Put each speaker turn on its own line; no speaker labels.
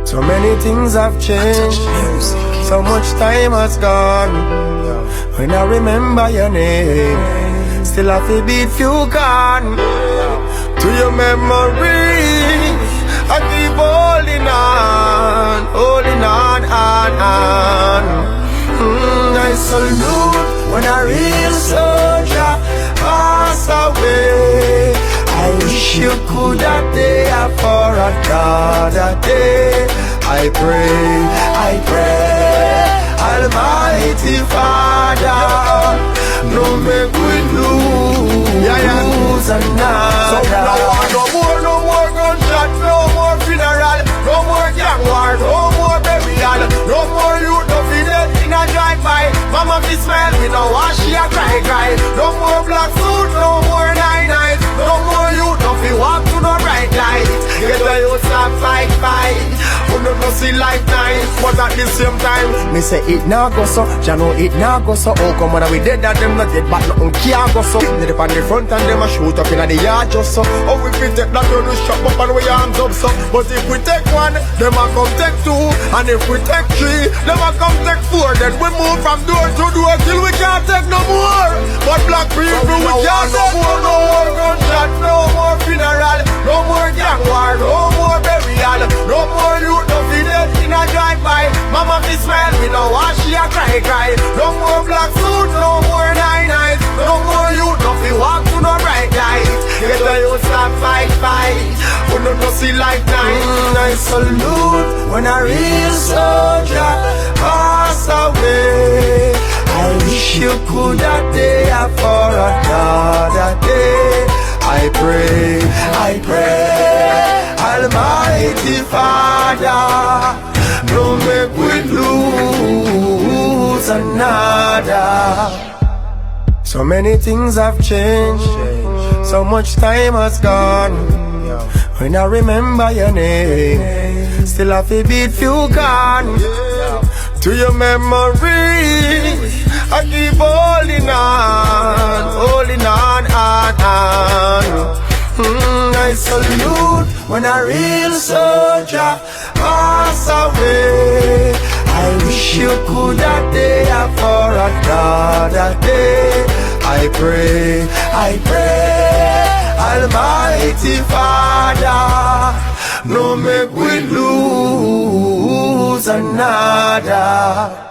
So many things have changed, so much time has gone. When I remember your name, still I feel beat you gone. To your memory, I keep holding on, I salute when a real soldier pass away. I wish you could have there for another day. I pray, Almighty Father, no make we lose another. So no more gunshot, no more funeral, no more gang war, no more burial, no more youth, no dead in a drive-by. Mama be smile, we no wash she a cry. No more black suit, no more night, no more youth, no fi walk to the bright light. Get the youth stop fight. Who no see light night, but at the same time, me say it now go so, ya know it now go so. Oh come on, we dead that them not dead, but nothing can't go so. They up on the front and them a shoot up in the yard just so. Oh we fit take that you shop up and we arms up so. But if we take one, them a come take two, and if we take three, them a come take four. Then we move from door to door till we can't take no more. But black people we can't take no more gunshot, no more funeral, no more gang war, no more burial, no more youth, no dead in a drive-by. Mama be smile, we no wash she a cry. No more black suit, no more night, no more youth, no fi walk to no bright light. Get the youth stop fight. Who no see light night. I salute when a real soldier pass away. I wish you could have there for another day. I pray, Almighty Father, don't make we lose another. So many things have changed, so much time has gone. When I remember your name, still I feel beat you gone. To your memory, I keep holding on. I salute when a real soldier pass away. I wish you could have there for another day. I pray, Almighty Father, no make we lose another.